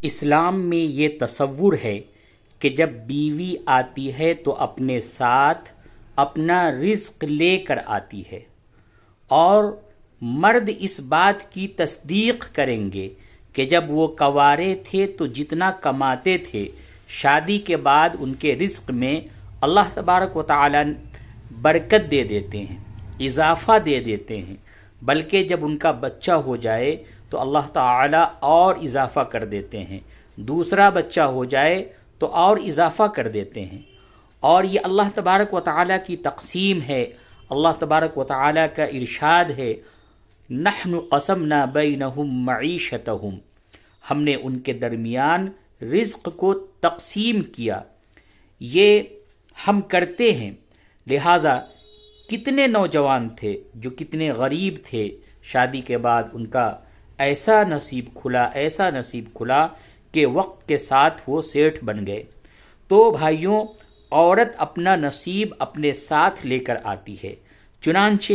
اسلام میں یہ تصور ہے کہ جب بیوی آتی ہے تو اپنے ساتھ اپنا رزق لے کر آتی ہے، اور مرد اس بات کی تصدیق کریں گے کہ جب وہ کنوارے تھے تو جتنا کماتے تھے، شادی کے بعد ان کے رزق میں اللہ تبارک و تعالی برکت دے دیتے ہیں، اضافہ دے دیتے ہیں، بلکہ جب ان کا بچہ ہو جائے تو اللہ تعالی اور اضافہ کر دیتے ہیں، دوسرا بچہ ہو جائے تو اور اضافہ کر دیتے ہیں۔ اور یہ اللہ تبارک و تعالی کی تقسیم ہے۔ اللہ تبارک و تعالی کا ارشاد ہے، نحن قسمنا بینہم معیشتہم، ہم نے ان کے درمیان رزق کو تقسیم کیا۔ یہ ہم کرتے ہیں، لہٰذا کتنے نوجوان تھے جو کتنے غریب تھے، شادی کے بعد ان کا ایسا نصیب کھلا کہ وقت کے ساتھ وہ سیٹھ بن گئے۔ تو بھائیوں، عورت اپنا نصیب اپنے ساتھ لے کر آتی ہے، چنانچہ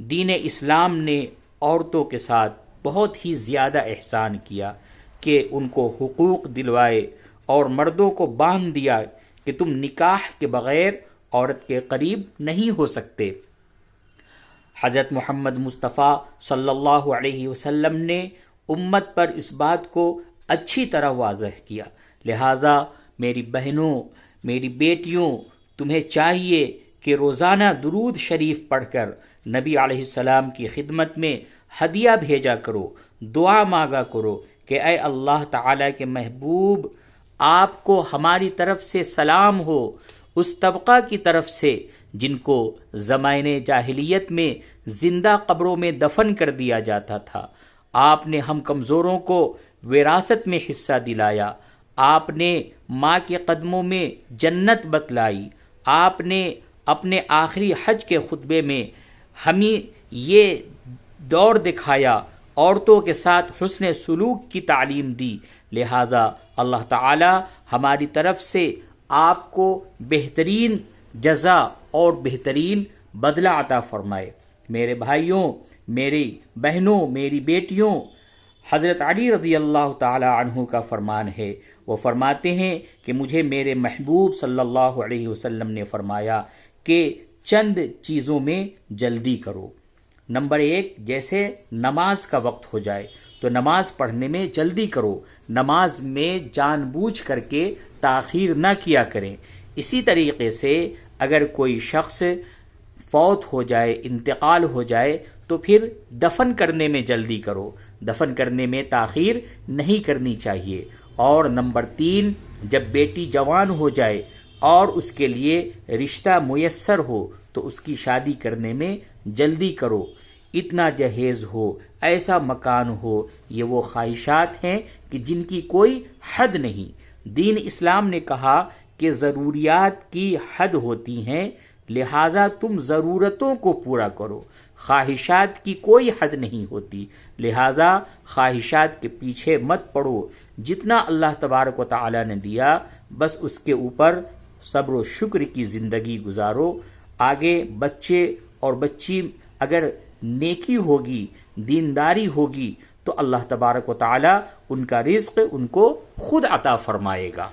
دین اسلام نے عورتوں کے ساتھ بہت ہی زیادہ احسان کیا کہ ان کو حقوق دلوائے اور مردوں کو باندھ دیا کہ تم نکاح کے بغیر عورت کے قریب نہیں ہو سکتے۔ حضرت محمد مصطفیٰ صلی اللہ علیہ وسلم نے امت پر اس بات کو اچھی طرح واضح کیا، لہٰذا میری بہنوں، میری بیٹیوں، تمہیں چاہیے کہ روزانہ درود شریف پڑھ کر نبی علیہ السلام کی خدمت میں ہدیہ بھیجا کرو، دعا مانگا کرو کہ اے اللہ تعالیٰ کے محبوب، آپ کو ہماری طرف سے سلام ہو، اس طبقہ کی طرف سے جن کو زمانے جاہلیت میں زندہ قبروں میں دفن کر دیا جاتا تھا۔ آپ نے ہم کمزوروں کو وراثت میں حصہ دلایا، آپ نے ماں کے قدموں میں جنت بتلائی، آپ نے اپنے آخری حج کے خطبے میں ہمیں یہ دور دکھایا، عورتوں کے ساتھ حسن سلوک کی تعلیم دی، لہذا اللہ تعالی ہماری طرف سے آپ کو بہترین جزا اور بہترین بدلہ عطا فرمائے۔ میرے بھائیوں، میری بہنوں، میری بیٹیوں، حضرت علی رضی اللہ تعالی عنہ کا فرمان ہے، وہ فرماتے ہیں کہ مجھے میرے محبوب صلی اللہ علیہ وسلم نے فرمایا کہ چند چیزوں میں جلدی کرو۔ نمبر 1، جیسے نماز کا وقت ہو جائے تو نماز پڑھنے میں جلدی کرو، نماز میں جان بوجھ کر کے تاخیر نہ کیا کریں۔ اسی طریقے سے اگر کوئی شخص فوت ہو جائے، انتقال ہو جائے، تو پھر دفن کرنے میں جلدی کرو، دفن کرنے میں تاخیر نہیں کرنی چاہیے۔ اور نمبر 3، جب بیٹی جوان ہو جائے اور اس کے لیے رشتہ میسر ہو تو اس کی شادی کرنے میں جلدی کرو، اتنا جہیز ہو، ایسا مکان ہو، یہ وہ خواہشات ہیں کہ جن کی کوئی حد نہیں۔ دین اسلام نے کہا کہ ضروریات کی حد ہوتی ہیں، لہذا تم ضرورتوں کو پورا کرو، خواہشات کی کوئی حد نہیں ہوتی، لہذا خواہشات کے پیچھے مت پڑو۔ جتنا اللہ تبارک و تعالی نے دیا بس اس کے اوپر صبر و شکر کی زندگی گزارو۔ آگے بچے اور بچی اگر نیکی ہوگی، دینداری ہوگی، تو اللہ تبارک و تعالی ان کا رزق ان کو خود عطا فرمائے گا۔